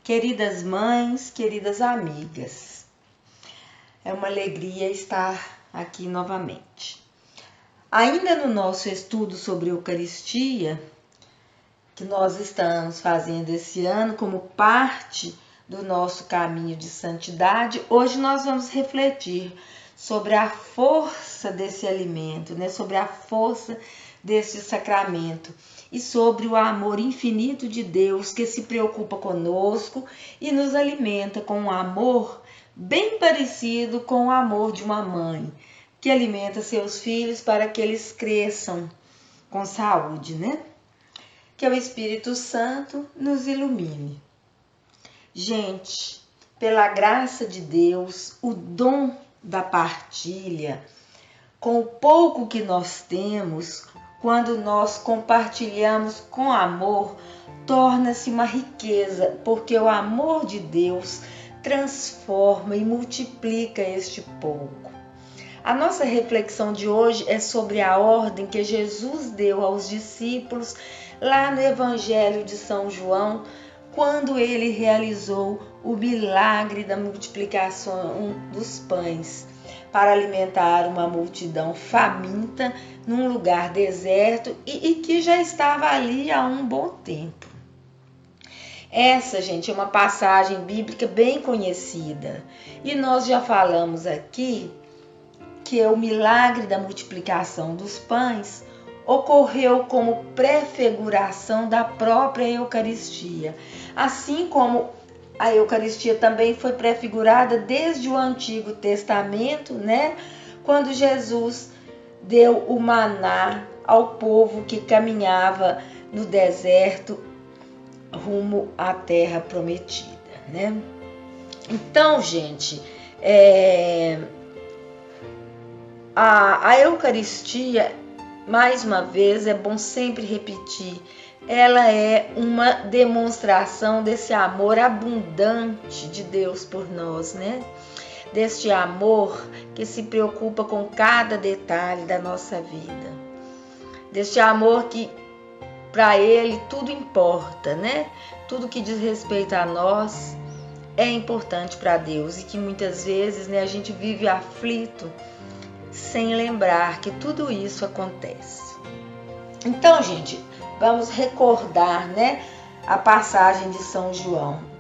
Queridas mães, queridas amigas, é uma alegria estar aqui novamente. Ainda no nosso estudo sobre Eucaristia, que nós estamos fazendo esse ano como parte do nosso caminho de santidade, hoje nós vamos refletir sobre a força desse alimento, sobre a força desse sacramento e sobre o amor infinito de Deus que se preocupa conosco e nos alimenta com um amor bem parecido com o amor de uma mãe, que alimenta seus filhos para que eles cresçam com saúde, Que o Espírito Santo nos ilumine. Gente, pela graça de Deus, o dom da partilha, com o pouco que nós temos, quando nós compartilhamos com amor, torna-se uma riqueza, porque o amor de Deus transforma e multiplica este pouco. A nossa reflexão de hoje é sobre a ordem que Jesus deu aos discípulos lá no Evangelho de São João, quando ele realizou o milagre da multiplicação dos pães para alimentar uma multidão faminta num lugar deserto e que já estava ali há um bom tempo. Essa, gente, é uma passagem bíblica bem conhecida e nós já falamos aqui que o milagre da multiplicação dos pães ocorreu como prefiguração da própria Eucaristia, assim como a Eucaristia também foi prefigurada desde o Antigo Testamento, quando Jesus deu o maná ao povo que caminhava no deserto rumo à terra prometida, Então, gente, a Eucaristia, mais uma vez, é bom sempre repetir, ela é uma demonstração desse amor abundante de Deus por nós, Deste amor que se preocupa com cada detalhe da nossa vida. Deste amor que, para Ele, tudo importa, Tudo que diz respeito a nós é importante para Deus e que muitas vezes, a gente vive aflito sem lembrar que tudo isso acontece. Então, gente, vamos recordar, a passagem de São João.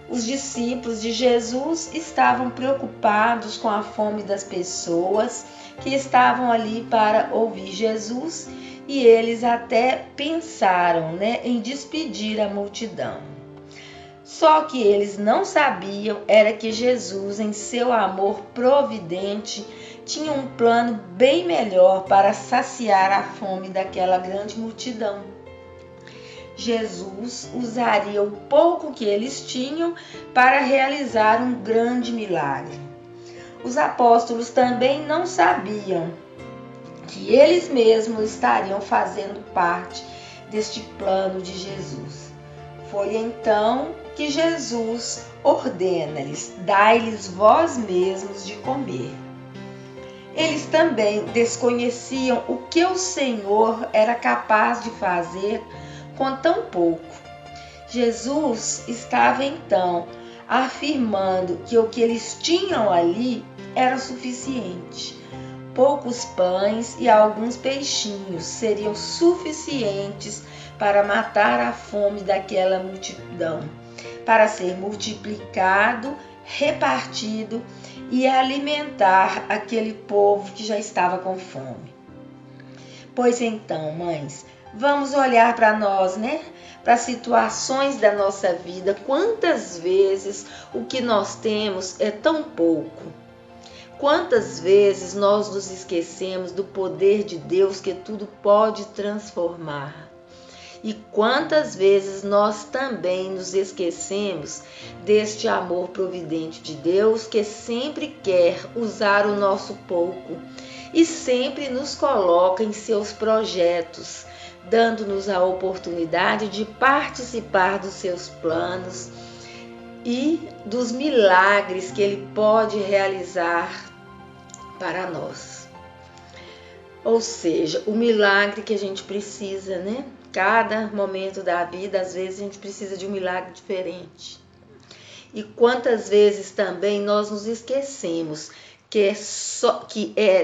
Os discípulos de Jesus estavam preocupados com a fome das pessoas que estavam ali para ouvir Jesus e eles até pensaram, em despedir a multidão. Só que eles não sabiam era que Jesus, em seu amor providente, tinha um plano bem melhor para saciar a fome daquela grande multidão. Jesus usaria o pouco que eles tinham para realizar um grande milagre. Os apóstolos também não sabiam que eles mesmos estariam fazendo parte deste plano de Jesus. Foi então que Jesus ordena-lhes: dai-lhes vós mesmos de comer. Eles também desconheciam o que o Senhor era capaz de fazer com tão pouco. Jesus estava então afirmando que o que eles tinham ali era suficiente. Poucos pães e alguns peixinhos seriam suficientes para matar a fome daquela multidão, para ser multiplicado, repartido e alimentar aquele povo que já estava com fome. Pois então, mães, vamos olhar para nós, para situações da nossa vida. Quantas vezes o que nós temos é tão pouco? Quantas vezes nós nos esquecemos do poder de Deus que tudo pode transformar? E quantas vezes nós também nos esquecemos deste amor providente de Deus que sempre quer usar o nosso pouco e sempre nos coloca em seus projetos, dando-nos a oportunidade de participar dos seus planos e dos milagres que Ele pode realizar para nós. Ou seja, o milagre que a gente precisa, Cada momento da vida, às vezes, a gente precisa de um milagre diferente. E quantas vezes também nós nos esquecemos que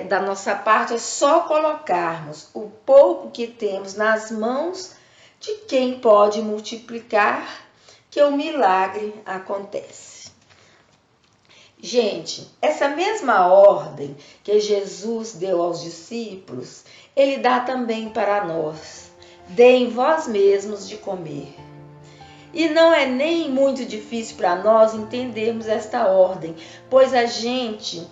da nossa parte é só colocarmos o pouco que temos nas mãos de quem pode multiplicar, que o milagre acontece. Gente, essa mesma ordem que Jesus deu aos discípulos, ele dá também para nós. Deem vós mesmos de comer. E não é nem muito difícil para nós entendermos esta ordem, pois a gente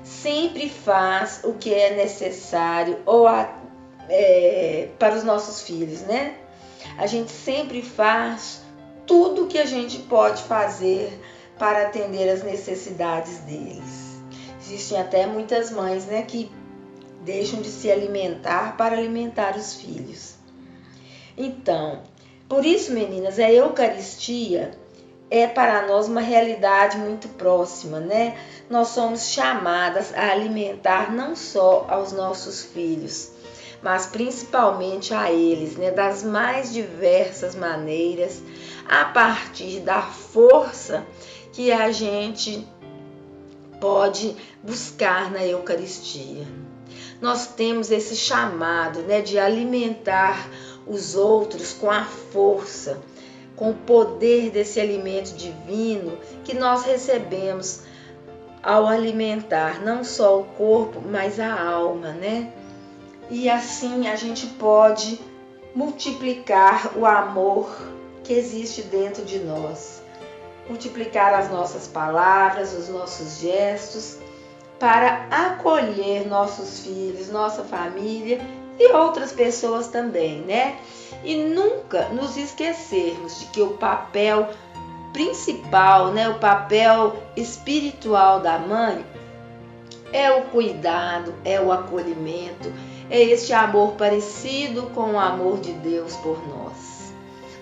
sempre faz o que é necessário para os nossos filhos, né? A gente sempre faz tudo o que a gente pode fazer para atender as necessidades deles. Existem até muitas mães, né, que deixam de se alimentar para alimentar os filhos. Então, por isso, meninas, a Eucaristia é para nós uma realidade muito próxima, né? Nós somos chamadas a alimentar não só aos nossos filhos, mas principalmente a eles, né? Das mais diversas maneiras, a partir da força que a gente pode buscar na Eucaristia. Nós temos esse chamado, né, de alimentar os outros com a força, com o poder desse alimento divino que nós recebemos ao alimentar não só o corpo, mas a alma, né? E assim a gente pode multiplicar o amor que existe dentro de nós, multiplicar as nossas palavras, os nossos gestos, para acolher nossos filhos, nossa família e outras pessoas também, né? E nunca nos esquecermos de que o papel principal, né, o papel espiritual da mãe é o cuidado, é o acolhimento, é este amor parecido com o amor de Deus por nós.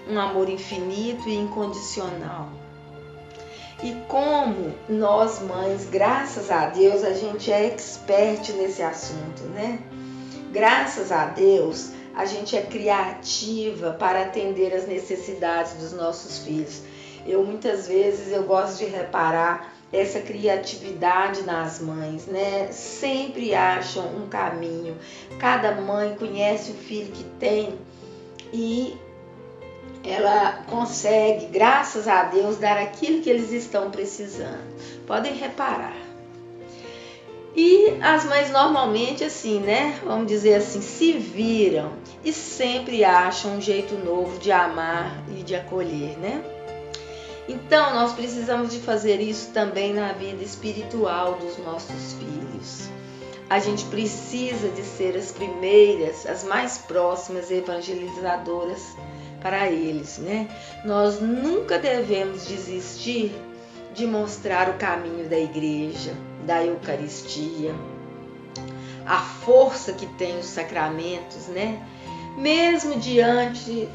Um amor infinito e incondicional. E como nós mães, graças a Deus, a gente é expert nesse assunto, né? Graças a Deus, a gente é criativa para atender as necessidades dos nossos filhos. Muitas vezes eu gosto de reparar essa criatividade nas mães, né? Sempre acham um caminho. Cada mãe conhece o filho que tem e ela consegue, graças a Deus, dar aquilo que eles estão precisando. Podem reparar. E as mães normalmente assim, né? Vamos dizer assim, se viram e sempre acham um jeito novo de amar e de acolher, né? Então, nós precisamos de fazer isso também na vida espiritual dos nossos filhos. A gente precisa de ser as primeiras, as mais próximas evangelizadoras para eles, né? Nós nunca devemos desistir de mostrar o caminho da igreja, da Eucaristia, a força que tem os sacramentos, né? Mesmo diante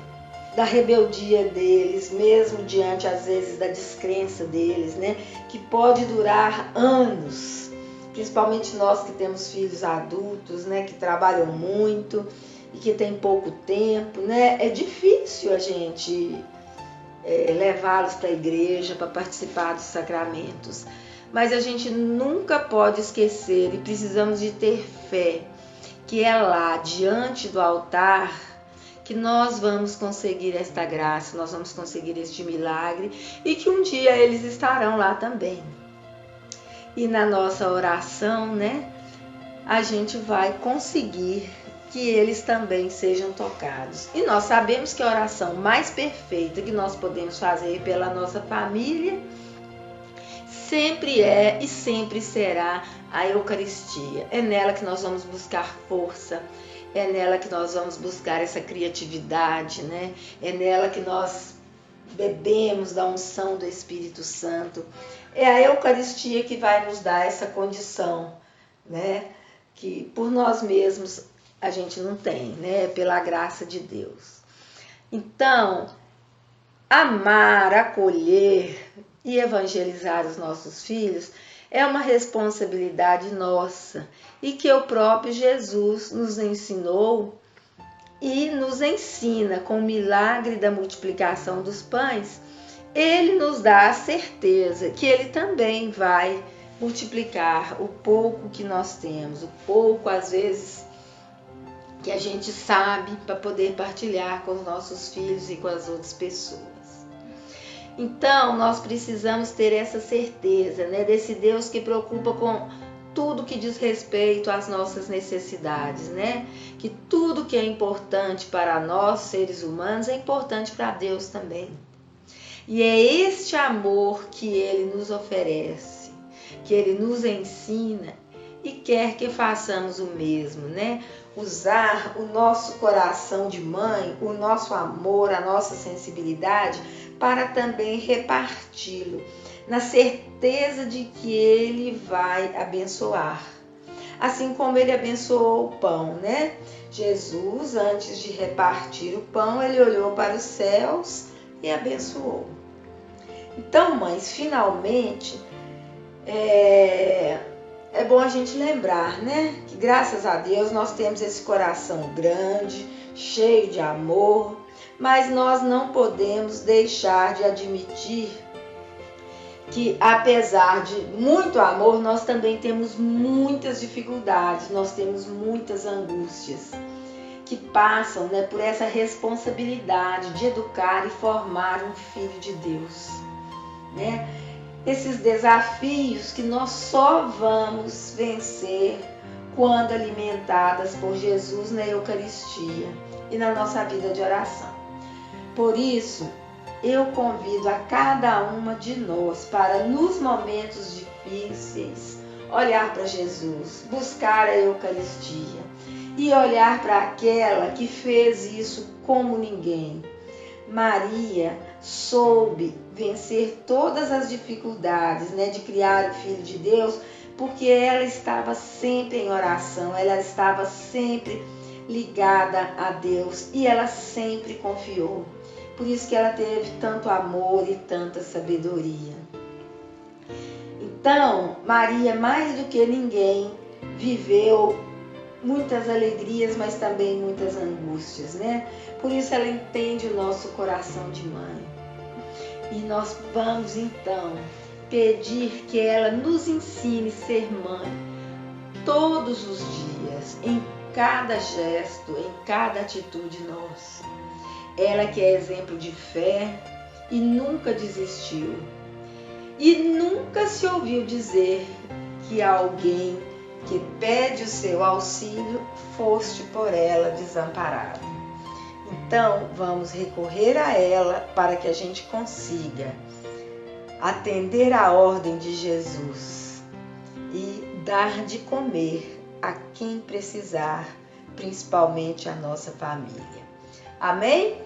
da rebeldia deles, mesmo diante às vezes da descrença deles, né? Que pode durar anos, principalmente nós que temos filhos adultos, né? Que trabalham muito e que tem pouco tempo, né? É difícil a gente levá-los para a igreja, para participar dos sacramentos. Mas a gente nunca pode esquecer e precisamos de ter fé que é lá, diante do altar, que nós vamos conseguir esta graça, nós vamos conseguir este milagre e que um dia eles estarão lá também. E na nossa oração, né, a gente vai conseguir que eles também sejam tocados. E nós sabemos que a oração mais perfeita que nós podemos fazer pela nossa família sempre é e sempre será a Eucaristia. É nela que nós vamos buscar força, é nela que nós vamos buscar essa criatividade, né? É nela que nós bebemos da unção do Espírito Santo. É a Eucaristia que vai nos dar essa condição, né? Que por nós mesmos a gente não tem, né? Pela graça de Deus. Então, amar, acolher e evangelizar os nossos filhos é uma responsabilidade nossa e que o próprio Jesus nos ensinou e nos ensina com o milagre da multiplicação dos pães Ele nos dá a certeza que Ele também vai multiplicar o pouco que nós temos, o pouco, às vezes, que a gente sabe, para poder partilhar com os nossos filhos e com as outras pessoas. Então, nós precisamos ter essa certeza, né, desse Deus que preocupa com tudo que diz respeito às nossas necessidades, né? Que tudo que é importante para nós, seres humanos, é importante para Deus também. E é este amor que Ele nos oferece, que Ele nos ensina e quer que façamos o mesmo, né? Usar o nosso coração de mãe, o nosso amor, a nossa sensibilidade para também reparti-lo, na certeza de que Ele vai abençoar. Assim como Ele abençoou o pão, né? Jesus, antes de repartir o pão, Ele olhou para os céus e abençoou. Então, mães, finalmente, é bom a gente lembrar, né? Que graças a Deus nós temos esse coração grande, cheio de amor, mas nós não podemos deixar de admitir que, apesar de muito amor, nós também temos muitas dificuldades, nós temos muitas angústias que passam, né, por essa responsabilidade de educar e formar um filho de Deus, né? Esses desafios que nós só vamos vencer quando alimentadas por Jesus na Eucaristia e na nossa vida de oração. Por isso, eu convido a cada uma de nós para, nos momentos difíceis, olhar para Jesus, buscar a Eucaristia e olhar para aquela que fez isso como ninguém. Maria soube vencer todas as dificuldades, né, de criar o Filho de Deus, porque ela estava sempre em oração, ela estava sempre ligada a Deus e ela sempre confiou. Por isso que ela teve tanto amor e tanta sabedoria. Então, Maria, mais do que ninguém, viveu muitas alegrias, mas também muitas angústias, né? Por isso ela entende o nosso coração de mãe. E nós vamos então pedir que ela nos ensine a ser mãe todos os dias, em cada gesto, em cada atitude nossa. Ela que é exemplo de fé e nunca desistiu. E nunca se ouviu dizer que alguém que pede o seu auxílio foste por ela desamparado. Então, vamos recorrer a ela para que a gente consiga atender a ordem de Jesus e dar de comer a quem precisar, principalmente a nossa família. Amém?